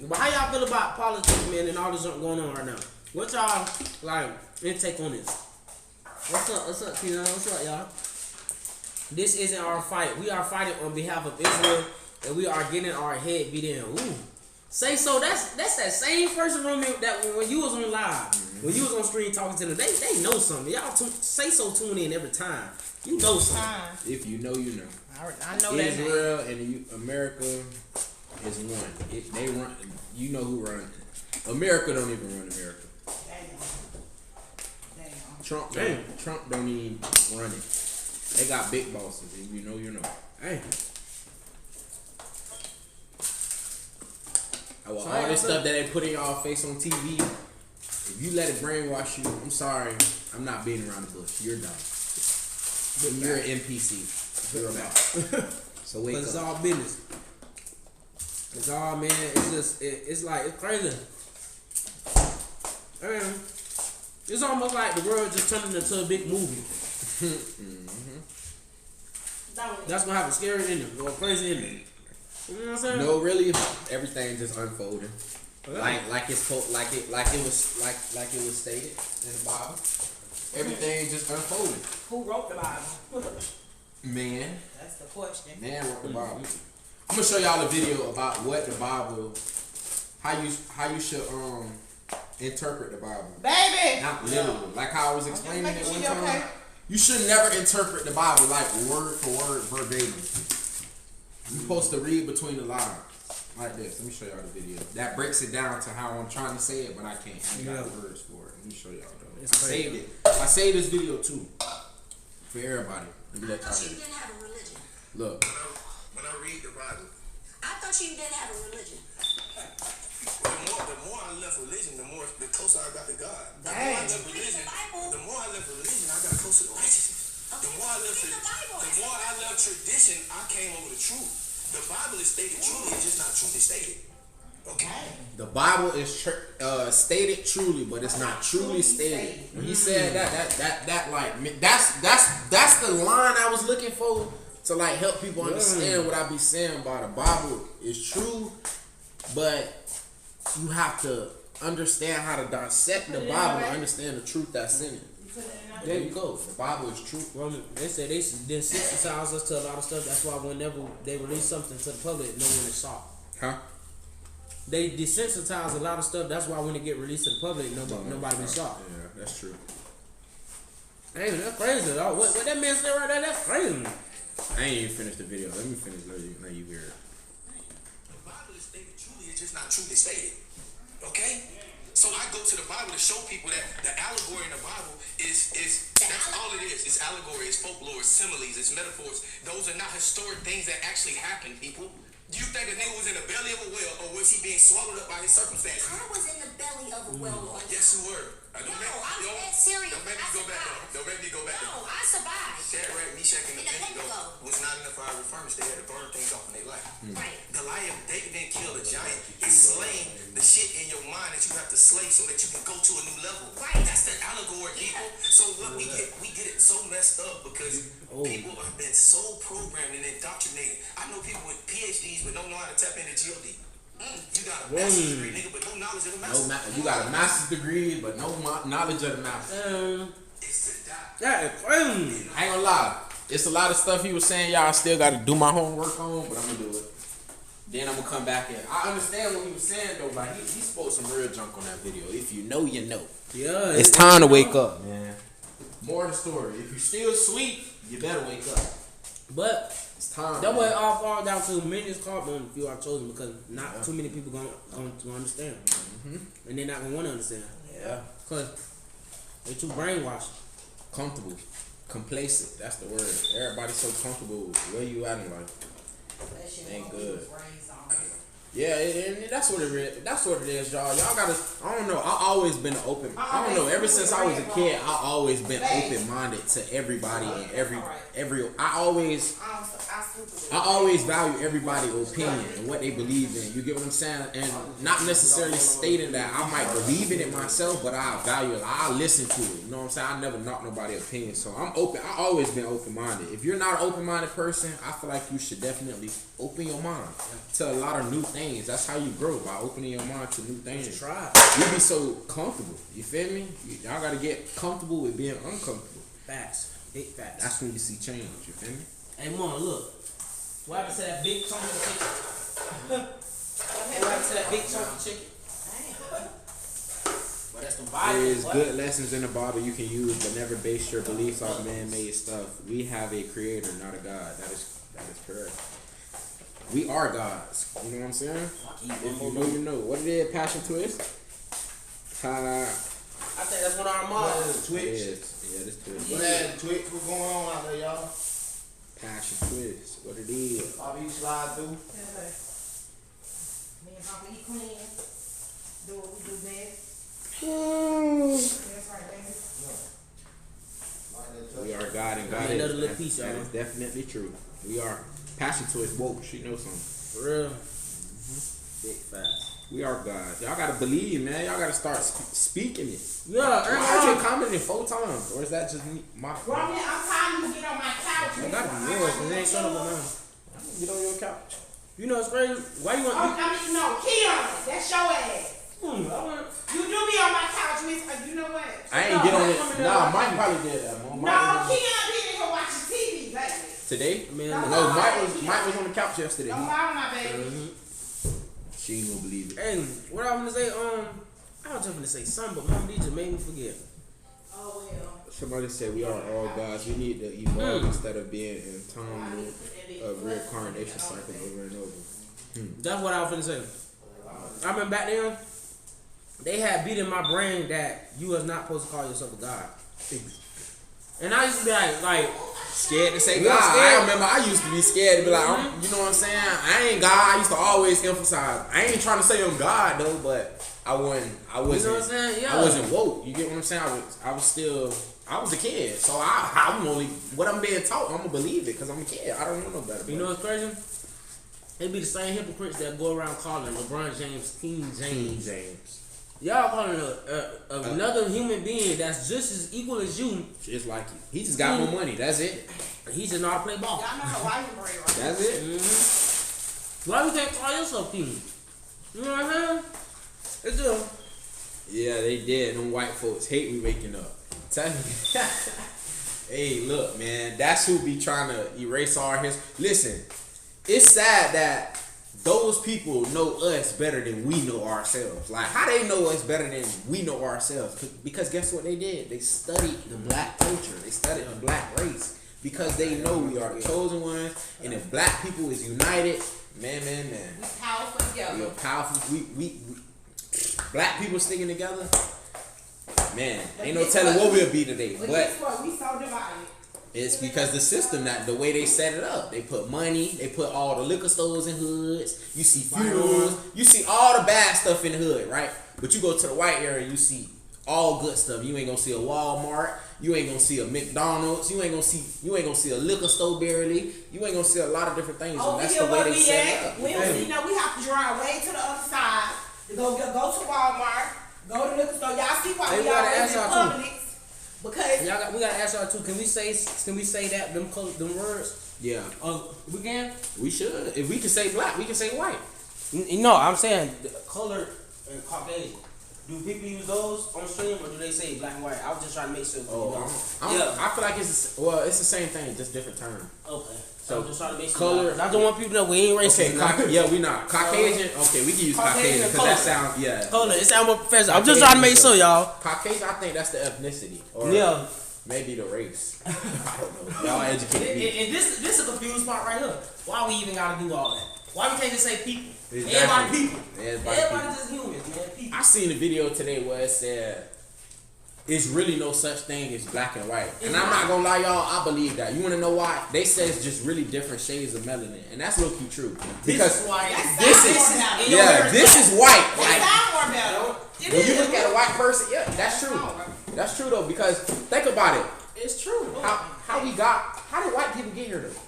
But how y'all feel about politics, man, and all this junk going on right now? What y'all like intake on this? What's up? What's up, Tina? What's up, y'all? This isn't our fight. We are fighting on behalf of Israel, and we are getting our head beat in. Ooh. Say so. That's that same person room that when you was on live, when you was on stream talking to them, they know something. Y'all say so tune in every time. You know something. If you know, you know. I know that. Israel and America is one. They run. You know who run. America don't even run America. Trump don't even run it. They got big bosses. If you know, you know. Hey. Well, all this stuff that they put in y'all face on TV, if you let it brainwash you, I'm sorry, I'm not beating around the bush. You're done. You're an NPC. You're about. So wake up. It's all business. It's all, man. It's just, it's like, it's crazy. And it's almost like the world just turning into a big movie. That's gonna have a scary ending or a crazy ending. You know what I'm saying? No, really, everything just unfolding. Like it was stated in the Bible. Everything just unfolded. Who wrote the Bible? Man. That's the question. Man wrote the Bible. I'm gonna show y'all a video about what the Bible, how you should interpret the Bible. Baby! Not literally. Like how I was explaining it one time. Okay. You should never interpret the Bible like word for word verbatim. You're supposed to read between the lines. Like this. Let me show y'all the video. That breaks it down to how I'm trying to say it, but I can't. I ain't got words for it. Let me show y'all though. I saved it. I saved this video too. For everybody. Let me let y'all you didn't have a religion. Look. When I read the Bible, I thought you didn't have a religion. The more I left religion, the closer I got to God. The more I left religion, I got closer to righteousness. The more I left tradition, I came over the truth. The Bible is stated truly, it's just not truly stated. Okay. The Bible is stated truly, but it's not truly stated. When he said that's the line I was looking for to like help people understand what I be saying about the Bible is true, but you have to understand how to dissect the Bible to understand the truth that's in it. There you go. The Bible is true. They said they desensitize us to a lot of stuff. That's why whenever they release something to the public, no one is shocked. Huh? They desensitize a lot of stuff. That's why when it get released to the public, nobody be shocked. Yeah, that's true. Hey, that's crazy. What that man said right there, that's crazy. I ain't even finished the video. Let me finish. Let you hear it. The Bible is stated truly, it's just not truly stated. Okay? So I go to the Bible to show people that the allegory in the Bible is that's all it is. It's allegory, it's folklore, it's similes, it's metaphors. Those are not historic things that actually happen, people. Do you think a nigga was in the belly of a whale, or was he being swallowed up by his circumstances? I was in the belly of a whale. Yes, you were. I'm dead serious. Don't make me go back though. Don't make me go back though. No, I survived. Shadrach, Meshach, and Abednego was not in the fiery furnace. They had to burn things off in their life. Right. Goliath, David didn't kill a giant. He slain the shit in your mind that you have to slay so that you can go to a new level. Right. That's the allegory, people. So what we get it so messed up because people have been so programmed and indoctrinated. I know people with PhDs but don't know how to tap into GOD. You got a master's degree, nigga, but no knowledge of the master. You got a master's degree, but no knowledge of the master. It's to die. That is crazy. I ain't gonna lie. It's a lot of stuff he was saying y'all still got to do my homework on, but I'm gonna do it. Then I'm gonna come back in. I understand what he was saying though, but he spoke some real junk on that video. If you know, you know. Yeah. It's time to wake up, man. More of the story. If you still sleep, you better wake up. But it's time. that way all fall down to many Corp on if you are chosen because not too many people going to understand, and they're not gonna want to understand. Yeah. Cause they're too brainwashed. Comfortable, complacent. That's the word. Everybody's so comfortable where you at in life. Ain't good. Yeah, and that's what it is. That's what it is, y'all. Y'all gotta. I don't know. I always been open. I don't know. Ever since I was a kid, I always been open minded to everybody and every. I always. I I always value everybody's opinion and what they believe in. You get what I'm saying? And not necessarily stating that I might believe in it myself, but I value it. I listen to it. You know what I'm saying? I never knock nobody's opinion. So I'm open. I always been open-minded. If you're not an open-minded person, I feel like you should definitely open your mind to a lot of new things. That's how you grow, by opening your mind to new things. Try. You be so comfortable. You feel me? Y'all gotta get comfortable with being uncomfortable. Facts. Big facts. That's when you see change. You feel me? Hey, Mom, look. What happened to that big chunk of chicken? What happened to that big chunk of chicken? Well, that's the Bible. There is what? good lessons in the Bible you can use, but never base your beliefs off man-made stuff. We have a creator, not a God. That is correct. We are gods. You know what I'm saying? If you know, you know. What it is, Passion Twist? I think that's one of our moms. Twitch. Yeah, this Twist. Yeah, Twitch. What's going on out there, y'all? Passion Twist. What it is? Bobby, you slide through. Me and Papa eat clean. Do what we do best. That's right, baby. We are God and God Another is. little piece, That y'all. is definitely true. We are. Passion Twist woke. She knows something. For real. Big facts. We are gods. Y'all gotta believe, man. Y'all gotta start speaking it. Yeah, Why you commenting 4 times? Or is that just me? My fault? Roman, I'm tired of you get on my couch. It gotta be yours, cause it ain't shut up now. Get on your couch. You know it's crazy. Why you want me? No, Keon, that's your ass. I want. You do be on my couch, miss. You know what? I ain't get on it. Nah, Mike probably did that. No, Mike Keon been in here watching TV, baby. today? Man, No, Mike was on the couch yesterday. Don't mind my baby. She ain't gonna believe it. Hey, what I was gonna say? I was just gonna say something, but Mama D just made me forget. Oh well. Somebody said we are all gods. We need to evolve instead of being in time of reincarnation cycle over and over. That's what I was gonna say. I remember back then, they had beat in my brain that you was not supposed to call yourself a god. And I used to be like Scared to say Real God. scared. I remember I used to be scared to be like, you know what I'm saying? I ain't God. I used to always emphasize. I ain't trying to say I'm God though, but I wasn't. you know what I'm saying? Yeah. I wasn't woke. You get what I'm saying? I was a kid. So I'm only what I'm being taught. I'm gonna believe it because I'm a kid. I don't know no better. You know what's crazy? It be the same hypocrites that go around calling LeBron James King James. Y'all calling another human being that's just as equal as you. Just like you. He just got more money. That's it. He just know how to play ball. Y'all know how white you bring, right? That's it. Why you can't call yourself king? You know what I'm saying? It's just Yeah, they did. Them white folks hate me waking up. Tell me. Hey, look, man. That's who be trying to erase our history. Listen, it's sad that those people know us better than we know ourselves. Like, how they know us better than we know ourselves? Because guess what they did? They studied the black culture. They studied the black race. Because they know we are the chosen ones. And if black people is united, man. We powerful together. We are powerful. We black people sticking together. Man, ain't no telling what we'll be today. But But guess what? We so divided. it's because the system, that the way they set it up. They put money, they put all the liquor stores in hoods. You see funerals, you see all the bad stuff in the hood, right? But you go to the white area, you see all good stuff. You ain't gonna see a Walmart, you ain't gonna see a McDonald's, you ain't gonna see a liquor store barely. You ain't gonna see a lot of different things, and that's the way they set it up. We have to drive way to the other side to go to Walmart, go to the liquor store. Y'all see why Hey, we we gotta always ask in y'all too. Publix? Because we gotta ask y'all too. Can we say that them words? Yeah, We can. we should. If we can say black, we can say white. No, I'm saying the color and Caucasian. Do people use those on stream or do they say black and white? I was just trying to make sure. I feel like it's the same thing, just different term. Okay. So, I'm just trying to make sure. color- I don't want people to know we ain't racist. Okay, yeah, we not Caucasian. Okay, we can use Caucasian because that sounds Color. It sounds more professional. I'm just trying to make sure, y'all. Caucasian, I think that's the ethnicity, or Yeah. maybe the race. I don't know. Y'all educate me. And this is a confused part right here. Why we even gotta do all that? Why we can't just say people? Exactly. Everybody people. Everybody Everybody just humans, man. People. I seen a video today where it said it's really no such thing as black and white, and I'm not gonna lie, y'all. I believe that. You wanna know why? They say it's just really different shades of melanin, and that's low key true. Because this is white. this is white. they Like, sound more better. when you look at a white person, yeah, that's true. That's true though, because think about it. It's true. How did white people get here though?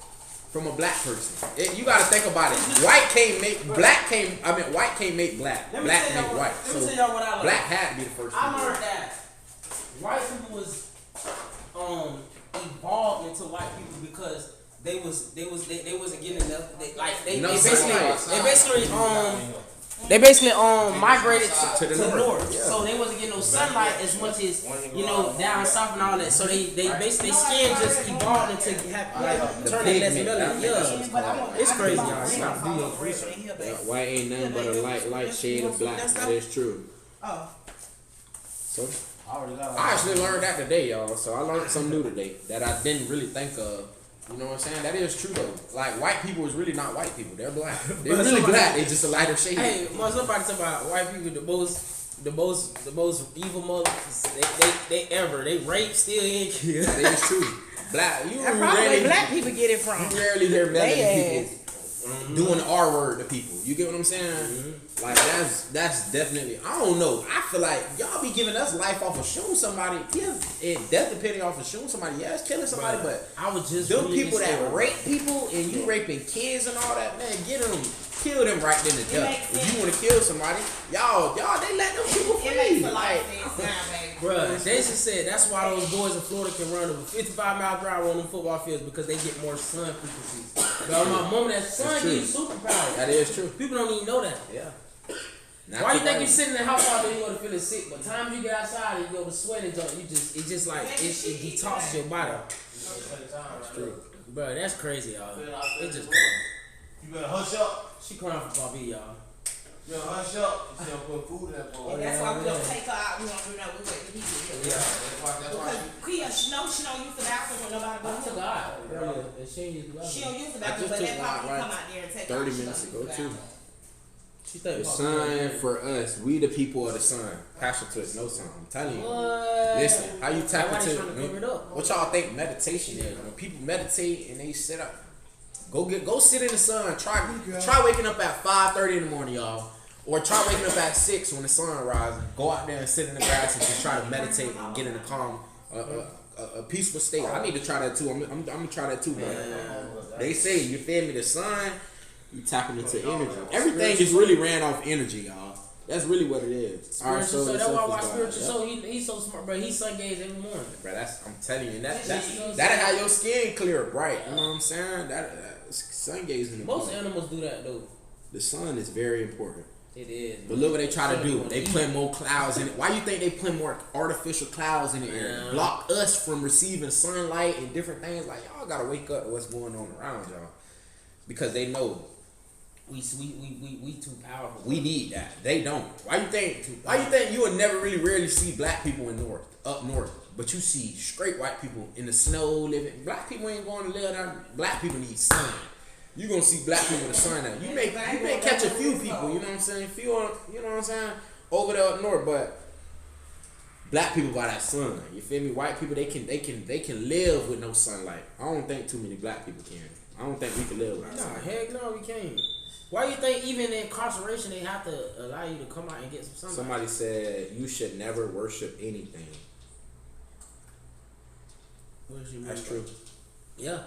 from a black person. You gotta think about it. White can't make black can't. I mean, white can't make black. Black make white. Let me tell y'all what I learned. Black had to be the first. I learned that white people was evolved into white people because they wasn't getting enough. They basically migrated to the north, so they wasn't getting no sunlight as much as down south and all that. So they basically skin just evolved into turning less melanin. Yeah, it's crazy, y'all. You gotta do your research. White ain't nothing but a light shade of black. That is true. Oh. So I actually learned that today, y'all. So I learned something new today that I didn't really think of. You know what I'm saying? That is true though. Like white people is really not white people. They're black. They're really black. They just a lighter shade. Hey, somebody talk about white people the most evil motherfuckers they rape, steal, and kill. That is true. Black. That's probably where black people get it from. You rarely hear melanin people doing the R word to people. You get what I'm saying? Like that's definitely. I don't know. I feel like y'all be giving us life off of shooting somebody. Yeah, and death depending off of shooting somebody. Yeah, it's killing somebody, but I was just them people that rape people and you raping kids and all that, man, get them, kill them right then and there. If you want to kill somebody, y'all, they let them people free. Bruh, they just said that's why those boys in Florida can run over 55 miles per hour on them football fields because they get more sun frequencies. But my mom, that sun gives you superpowers. That is true. People don't even know that. Yeah. Why you think you sitting in the house all day you go to feeling sick? But times you get outside and you go to sweat and jump, it detoxes your body. That's true. Bro, that's crazy, y'all. It just crazy. You better hush up. She crying for Bobby, y'all. You better hush up. You still put food in that bowl. And that's why we don't take her out. We don't do that. We wait till he get here. Yeah, that's why. Because she don't use the bathroom when nobody I goes took to her out earlier, and she ain't use the She bathroom. don't use the I bathroom, just but took that mine, probably right, come out there and take 30 her. She minutes don't ago, use the too. bathroom. She think The sun for us, we the people of the sun. Passion to it, no sun. I'm telling you. What? Listen, how you tap Everybody's into trying to cover it up. what y'all think meditation is? When people meditate and they sit up, go sit in the sun. Try waking up at 5:30 in the morning, y'all, or try waking up at 6 when the sun rises. Go out there and sit in the grass and just try to meditate and get in a calm, a peaceful state. I need to try that too. I'm gonna try that too, man. They say, you feel me? The sun. You tapping into energy. Everything is really ran off energy, y'all. That's really what it is. Spiritual soul. That's why I watch spiritual soul. He's so smart, bro. He sun gaze every morning. Bro, I'm telling you, that'll have your skin clear, bright. You know what I'm saying? That sun gazing. Most animals do that though. The sun is very important. It is. But look what they try to do. They put more clouds in it. Why you think they put more artificial clouds in the air? Block us from receiving sunlight and different things. Like y'all gotta wake up to what's going on around y'all, because they know. We too powerful. We need that. They don't. Why you think you would never really rarely see black people up north, but you see straight white people in the snow living. Black people ain't going to live down. Black people need sun. You gonna see black people with the sun out. You may catch a few people. You know what I'm saying? You know what I'm saying? Over there up north, but black people by that sun. You feel me? White people they can live with no sunlight. I don't think too many black people can. I don't think we can live without sunlight. Heck no, we can't. Why you think even in incarceration they have to allow you to come out and get some sunlight? Somebody said you should never worship anything. That's true. Yeah.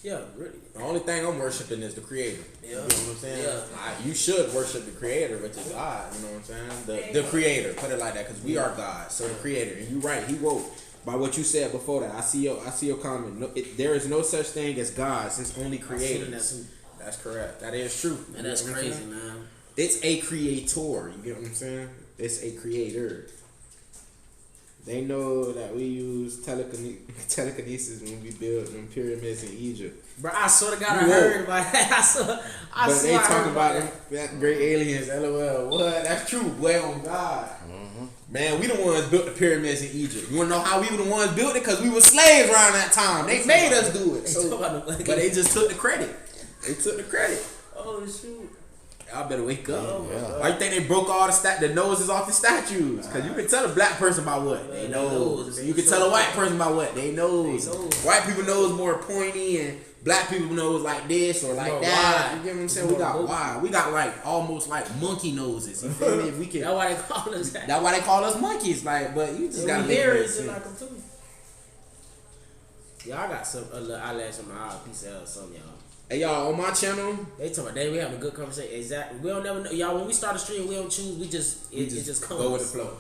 Yeah, really. The only thing I'm worshiping is the Creator. Yeah. You know what I'm saying? Yeah. You should worship the Creator, which is God. You know what I'm saying? The Creator. Put it like that, because we are God. So the Creator. And you're right. He wrote by what you said before that. I see your comment. No, there is no such thing as God, since only Creator. That's correct. That is true. And that's crazy, man. It's a creator. You get what I'm saying? It's a creator. They know that we use telekinesis when we build them pyramids in Egypt. Bro, I swear to God, I heard about that. But they talk about that great aliens. LOL. What? That's true. Boy, on God. Man, we the ones built the pyramids in Egypt. You wanna know how we were the ones built it? Because we were slaves around that time. They made us do it. So, but they just took the credit. They took the credit. Oh shoot! Y'all better wake up. Why you think they broke all the noses off the statues? Because you can tell a black person by what they nose. You can tell a white person by what they nose. White people nose more pointy, and black people nose like this or like that. You get what I'm saying? We got wide. We got like almost like monkey noses. You feel me? If we can. That's why they call us that. That's why they call us monkeys. Like, but you just gotta hear it like them too. Yeah, I got some eyelash on my eye. Peace out, some y'all. Hey y'all, on my channel, They talking about we having a good conversation. Exactly. We don't never know, y'all. When we start a stream, we don't choose. It just comes. go with the flow.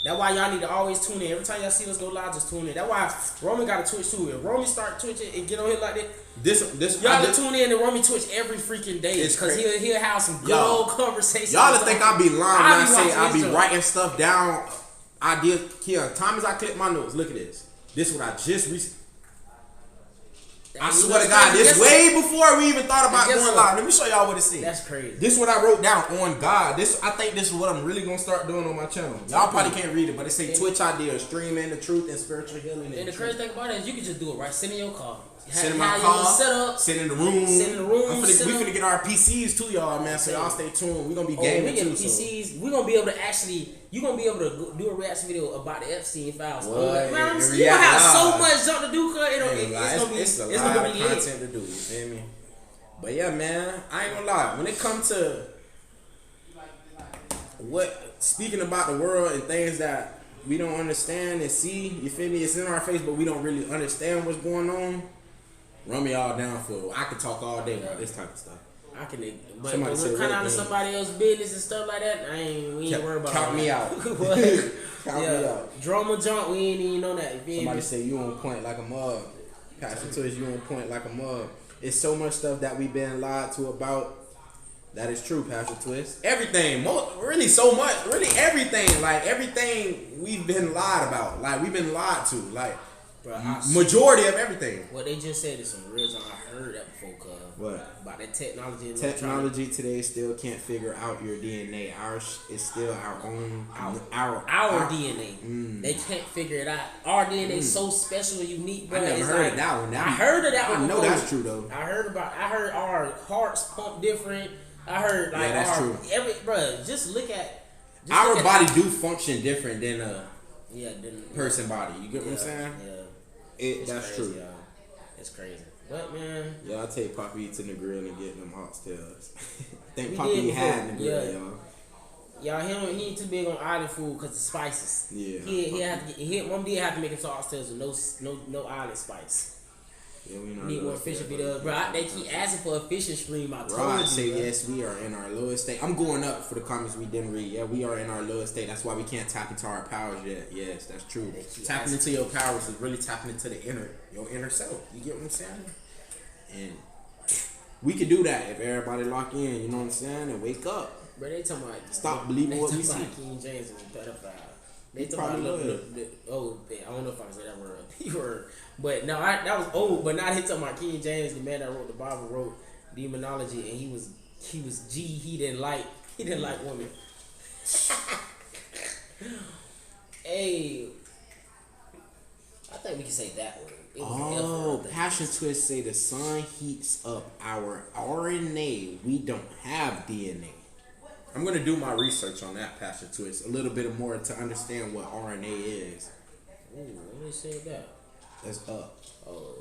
That's why y'all need to always tune in. Every time y'all see us go live, just tune in. That's why Roman got a Twitch too. If Roman start twitching and get on here like that, y'all to tune in and Roman Twitch every freaking day because he'll have some good old conversations. Y'all think I be lying when I say I be writing stuff down. Idea here. Time as I click my notes. Look at this. This is what I just recently. I swear to God, this way before we even thought about going live. Let me show y'all what it says. That's crazy. This is what I wrote down on God. I think this is what I'm really gonna start doing on my channel. Y'all probably can't read it, but it say Twitch ideas, streaming the truth and spiritual healing. And the crazy thing about it is you can just do it right. Sit in your car. Sit in my car. Sit in the room. Sit in the room. We finna get our PCs too, y'all, man. So y'all stay tuned. We gonna be gaming too. PCs. We gonna be able to actually. You gonna be able to do a reaction video about the Epstein files. What? Man, you gonna have so much junk to do, cause it's a lot of content to do. You feel me? But yeah, man, I ain't gonna lie. When it comes to speaking about the world and things that we don't understand and see, you feel me? It's in our face, but we don't really understand what's going on. Run me all down for. I could talk all day about this type of stuff. I can, but when it come down to somebody else's business and stuff like that, we ain't worried about Count me out. Count me out. Drama junk, we ain't even on that. Somebody say you on point like a mug. Pastor Twitch, you on point like a mug. It's so much stuff that we've been lied to about. That is true, Pastor Twist. Everything, really so much, really everything. Like everything we've been lied about. Like we've been lied to. Like majority of everything. What they just said is some real junk. I heard that before, cuz. What? About that technology. Technology today still can't figure out your DNA. Ours is still our own. Our DNA. They can't figure it out. Our DNA is so special and unique. Bro. I never heard of that one. I heard of that one. I know that's true though. I heard our hearts pump different. I heard like that's true. Just look at our body do function different than a person body. You get what I'm saying? Yeah. That's crazy, true. Y'all. It's crazy. But man, I'll take Poppy to the grill and get them oxtails. I think Poppy had in the grill, y'all. Y'all, he ain't too big on island food because the spices. Yeah. He have to Mom did have to make him some oxtails with no island spice. Yeah, we need more fishing videos, bro. They keep asking for a fishing stream. I told you. Say yes, we are in our lowest state. I'm going up for the comments we didn't read. Yeah, we are in our lowest state. That's why we can't tap into our powers yet. Yes, that's true. Tapping into your powers is really tapping into your inner self. You get what I'm saying? And we could do that if everybody lock in. You know what I'm saying? And wake up. Bro, they talking about stop believing what we see. King James is a pedophile. They talking about I don't know if I can say that word. But no, that was old. But now they talking about King James, the man that wrote the Bible, wrote demonology, and he was G. He didn't like women. Hey, I think we can say that word. Passion Twist say the sun heats up our RNA. We don't have DNA. I'm gonna do my research on that, Passion Twist, a little bit more to understand what RNA is. Ooh, when they said that. That's up. Oh,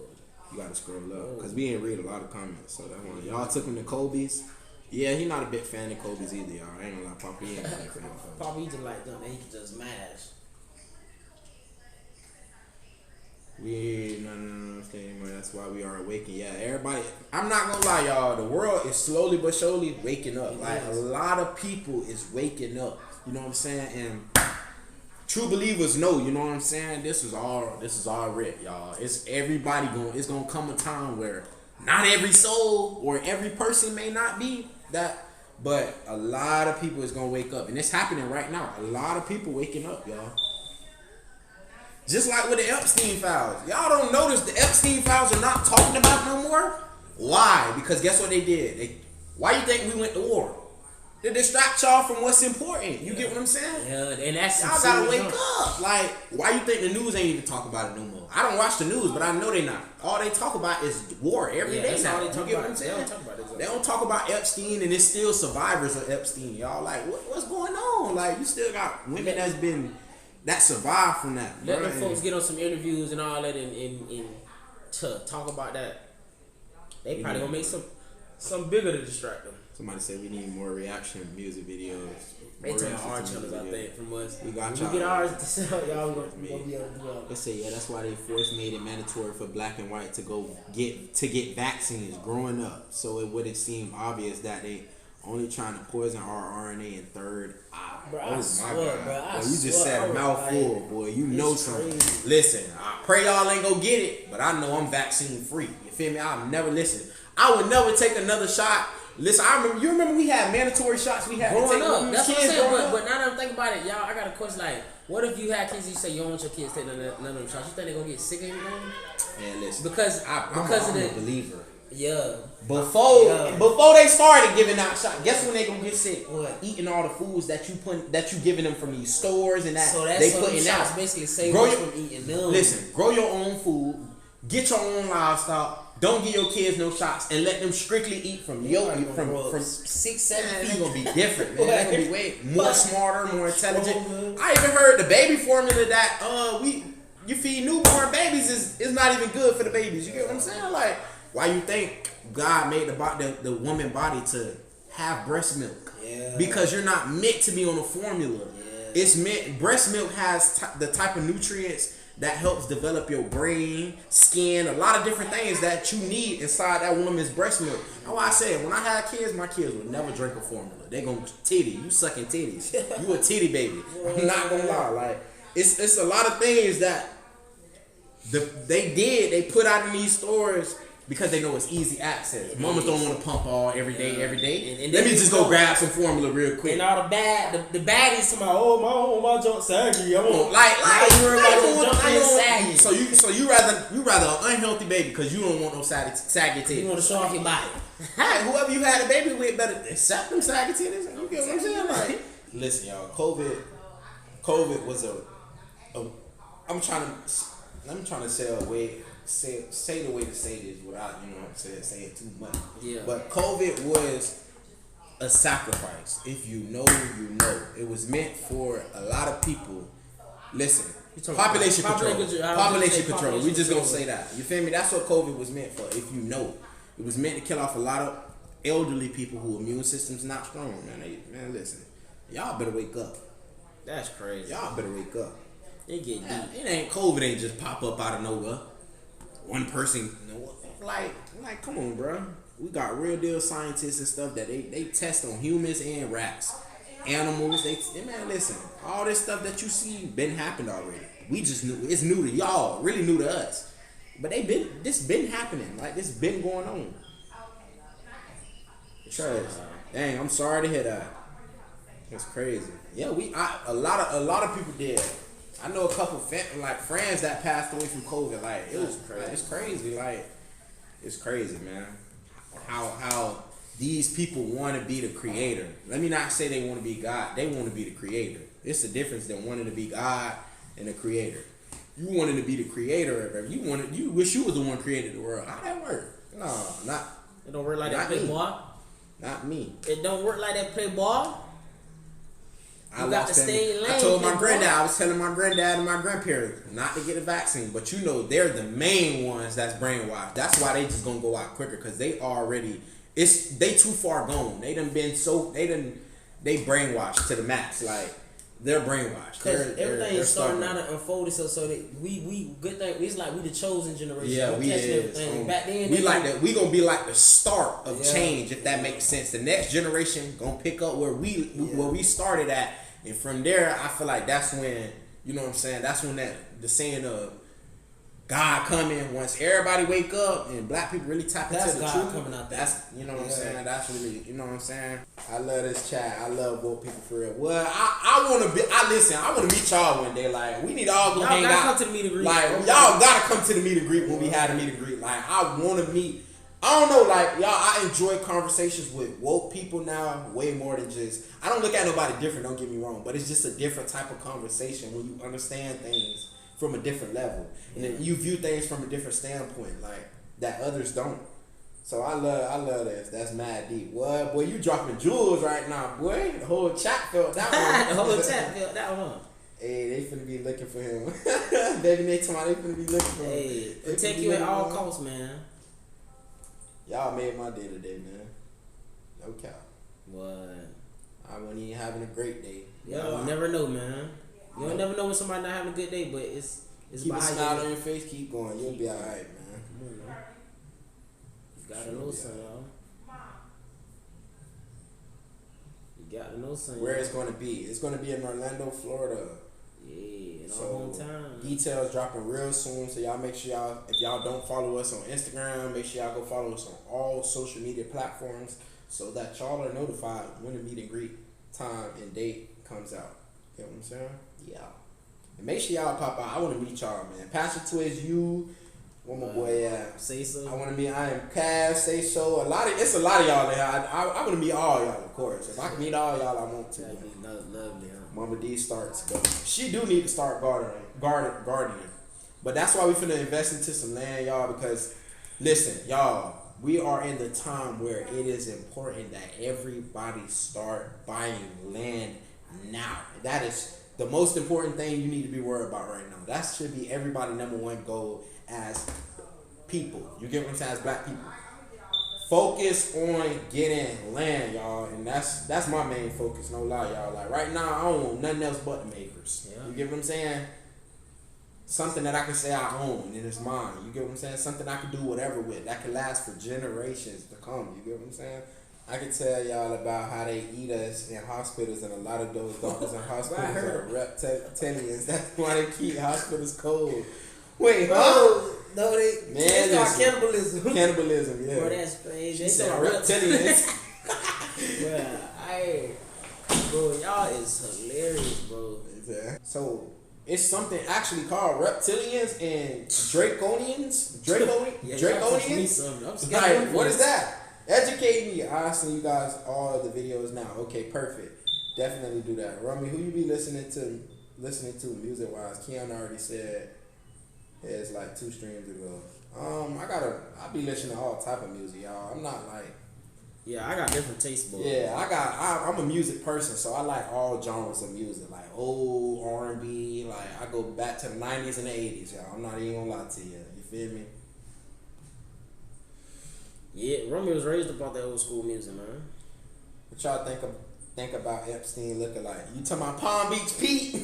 you gotta scroll up because we ain't read a lot of comments. So that one, y'all took him to Kobe's. Yeah, he not a big fan of Kobe's either, y'all. I ain't gonna lie, Papa. He ain't a big fan of Kobe. Papa, he just like them, and he can just mash. We no stay anymore. That's why we are awakening. Yeah, everybody. I'm not gonna lie, y'all. The world is slowly but surely waking up. Like a lot of people is waking up. You know what I'm saying? And true believers know, you know what I'm saying? This is all writ, y'all. It's everybody it's gonna come a time where not every soul or every person may not be that, but a lot of people is gonna wake up. And it's happening right now. A lot of people waking up, y'all. Just like with the Epstein files. Y'all don't notice the Epstein files are not talking about no more? Why? Because guess what they did? Why you think we went to war? To distract y'all from what's important. You get what I'm saying? Yeah, and that's y'all gotta wake up. Like, why you think the news ain't even talk about it no more? I don't watch the news, but I know they not. All they talk about is war every day now. You get what I'm saying? They don't talk about Epstein, and it's still survivors of Epstein. Y'all like, what's going on? Like, you still got women that survived from that. Let them folks get on some interviews and all that, and to talk about that. They probably gonna make some bigger to distract them. Somebody said we need more reaction music videos. They took our channels, I think, from us. We got when y'all. we get ours to sell, y'all gonna be able to do it. They say that's why they first made it mandatory for black and white to get vaccines growing up. So it wouldn't seem obvious that they only trying to poison our RNA in third eye. Bro, oh I my swear, God. bro, I Boy, you just swear, said a mouthful, like, boy. You know it's something. crazy. Listen, I pray y'all ain't gonna get it, but I know I'm vaccine free. You feel me? I'll never listen. I would never take another shot. Listen, you remember we had mandatory shots we had to Growing take up, when we that's was what I'm kids saying. growing But up. now that I'm thinking about it, y'all, I got a question. Like, what if you had kids and you say you don't want your kids to take none of them shots? You think they gonna get sick or anything? Man, listen, Because I'm of a the believer. yeah. Before they started giving out shots, guess when they gonna get sick? What? Eating all the foods that you giving them from these stores and that So that's they so putting shots out. basically save Grow us your- from eating them. Listen, grow your own food, get your own livestock. Don't give your kids no shots, and let them strictly eat from from 6, 7 Man, feet. it's gonna be different, man. They're gonna be way more smarter, more intelligent. I even heard the baby formula that you feed newborn babies is not even good for the babies. You get what I'm saying? Like, why you think God made the woman body to have breast milk? Yeah. Because you're not meant to be on a formula. Yeah. It's meant. Breast milk has the type of nutrients that helps develop your brain, skin, a lot of different things that you need inside that woman's breast milk. That's why I said when I had kids, my kids would never drink a formula. They gonna titty. You sucking titties. You a titty baby. I'm not gonna lie. Like it's a lot of things that they put out in these stores because they know it's easy access. Mamas don't want to pump all every day. And Let me just go grab some formula real quick. And all the baddies to my junk saggy. I want saggy. So you rather an unhealthy baby because you don't want no saggy titties. You want to show off your body. Hey, whoever you had a baby with better accept them saggy titties. You get what I'm saying? Like, listen, y'all. COVID was I'm trying to say the way to say this without saying too much. Yeah. But COVID was a sacrifice. If you know, you know. It was meant for a lot of people. Listen, population control. We just gonna say that. You feel me? That's what COVID was meant for. If you know, it was meant to kill off a lot of elderly people who immune system's not strong. Man, listen, y'all better wake up. That's crazy. Y'all better wake up. It get deep. It ain't COVID. Ain't just pop up out of nowhere. One person, like, come on, bro. We got real deal scientists and stuff that they test on humans and rats, animals. Man, listen, all this stuff that you see been happened already. We just knew it's new to y'all, really new to us. But this been happening. Like this been going on. Dang, I'm sorry to hear that. That's crazy. Yeah, a lot of people did. I know a couple friends that passed away from COVID. Like it was crazy. Like, it's crazy. Like it's crazy, man. How these people want to be the creator. Let me not say they want to be God. They want to be the creator. It's the difference than wanting to be God and the creator. You wanted to be the creator of everything. You wish you was the one created the world. How that work? No, not. It don't work like that, me. Playboy. Not me. It don't work like that, Playboy. You got to stay in lane. I told my granddad, I was telling my granddad and my grandparents not to get a vaccine, but you know they're the main ones that's brainwashed. That's why they just gonna go out quicker because they already they too far gone. They brainwashed to the max. Like they're brainwashed. Because everything is starting now to unfold itself. So that we good thing. It's like we the chosen generation. Yeah, we is. Back then, We gonna be like the start of change, if that makes sense. The next generation gonna pick up where we started at, and from there, I feel like that's when what I'm saying. That's when the saying of God coming. Once everybody wake up and black people really tap into the truth, coming out there. that's what I'm saying. That's really what I'm saying. I love this chat. I love woke people for real. Well, I want to meet y'all one day. Like we need to all go y'all hang out. Come to the meet and greet. Like y'all gotta come to the meet and greet when we had a meet and greet. Like I want to meet. I don't know, like y'all. I enjoy conversations with woke people now way more than just. I don't look at nobody different. Don't get me wrong, but it's just a different type of conversation when you understand things from a different level, and then you view things from a different standpoint, like that others don't. So I love this. That's mad deep. What boy, you dropping jewels right now, boy. The whole chat felt that one. The whole chat felt that one. Hey, they finna be looking for him. Baby, next time they finna be looking for him. Hey, protect you at all costs, man. Y'all made my day today, man. No cap. What? I wasn't even having a great day. Yeah, you never know, man. You don't never know when somebody not having a good day, but it's keep a about smile on your face, keep going. You'll be alright, man. Come on, man. You gotta know something, y'all. You gotta know something. Where it's gonna be? It's gonna be in Orlando, Florida. Yeah, in our So hometown. details dropping real soon. So y'all make sure y'all, if y'all don't follow us on Instagram, make sure y'all go follow us on all social media platforms so that y'all are notified when the meet and greet time and date comes out. You know what I'm saying? Yeah. And make sure y'all pop out. I want to meet y'all, man. Pastor Twiz, you, where my boy at? Say so. I want to meet. I am Cass. Say so. It's a lot of y'all there. I want to meet all y'all, of course. If I can meet all y'all, I want to. That'd be lovely, huh? Mama D starts go. She do need to start gardening. But that's why we finna invest into some land, y'all, because listen, y'all, we are in the time where it is important that everybody start buying land now. That is the most important thing you need to be worried about right now. That should be everybody's number one goal as people. You get what I'm saying? As black people. Focus on getting land, y'all, and that's my main focus. No lie, y'all. Like right now, I don't want nothing else but the acres. Yeah. You get what I'm saying? Something that I can say I own and it's mine. You get what I'm saying? Something I can do whatever with that can last for generations to come. You get what I'm saying? I can tell y'all about how they eat us in hospitals, and a lot of those doctors in hospitals are reptilians. That's why they keep hospitals cold. Wait, huh? No, they start cannibalism. Cannibalism, yeah. Bro, that's crazy. They start reptilians. Bro, y'all is hilarious, bro. Yeah. So it's something actually called reptilians and draconians. Draconians? Like, what is that? Educate me. I send you guys all the videos now. Okay, perfect. Definitely do that. Rummy, who you be listening to music wise? Keon already said it's like 2 streams ago. I be listening to all type of music, y'all. I'm not like, yeah, I got different tastes, bro. Yeah, I'm a music person, so I like all genres of music, like old R&B. Like I go back to the 90s and the 80s, y'all. I'm not even gonna lie to you. You feel me? Yeah, Romeo was raised about that old school music, man. What y'all think about Epstein looking like? You talking about Palm Beach Pete?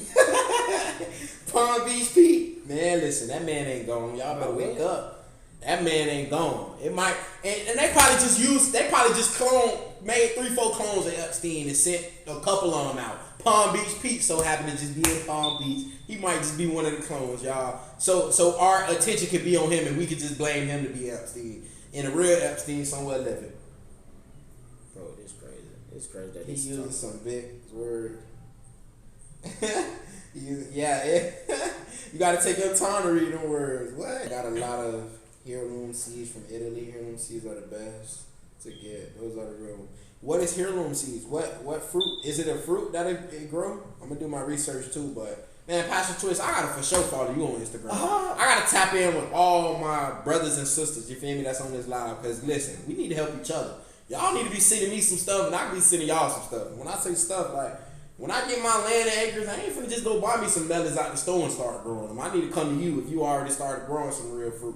Palm Beach Pete? Man, listen, that man ain't gone. Y'all better wake up. That man ain't gone. It might, and they probably just made 3-4 clones of Epstein and sent a couple of them out. Palm Beach Pete so happened to just be in Palm Beach. He might just be one of the clones, y'all. So our attention could be on him and we could just blame him to be Epstein. And a real Epstein somewhere living. Bro, it's crazy. It's crazy that he he's using some big word. You gotta take your time to read them words. What? Got a lot of heirloom seeds from Italy. Heirloom seeds are the best to get. Those are the real ones. What is heirloom seeds? What fruit? Is it a fruit that it grow? I'm gonna do my research too, but man, Pastor Twist, I gotta for sure follow you on Instagram. I gotta tap in with all my brothers and sisters, you feel me, that's on this live. Because listen, we need to help each other. Y'all need to be sending me some stuff and I can be sending y'all some stuff. When I say stuff, like when I get my land and acres, I ain't finna just go buy me some melons out the store and start growing them. I need to come to you if you already started growing some real fruit.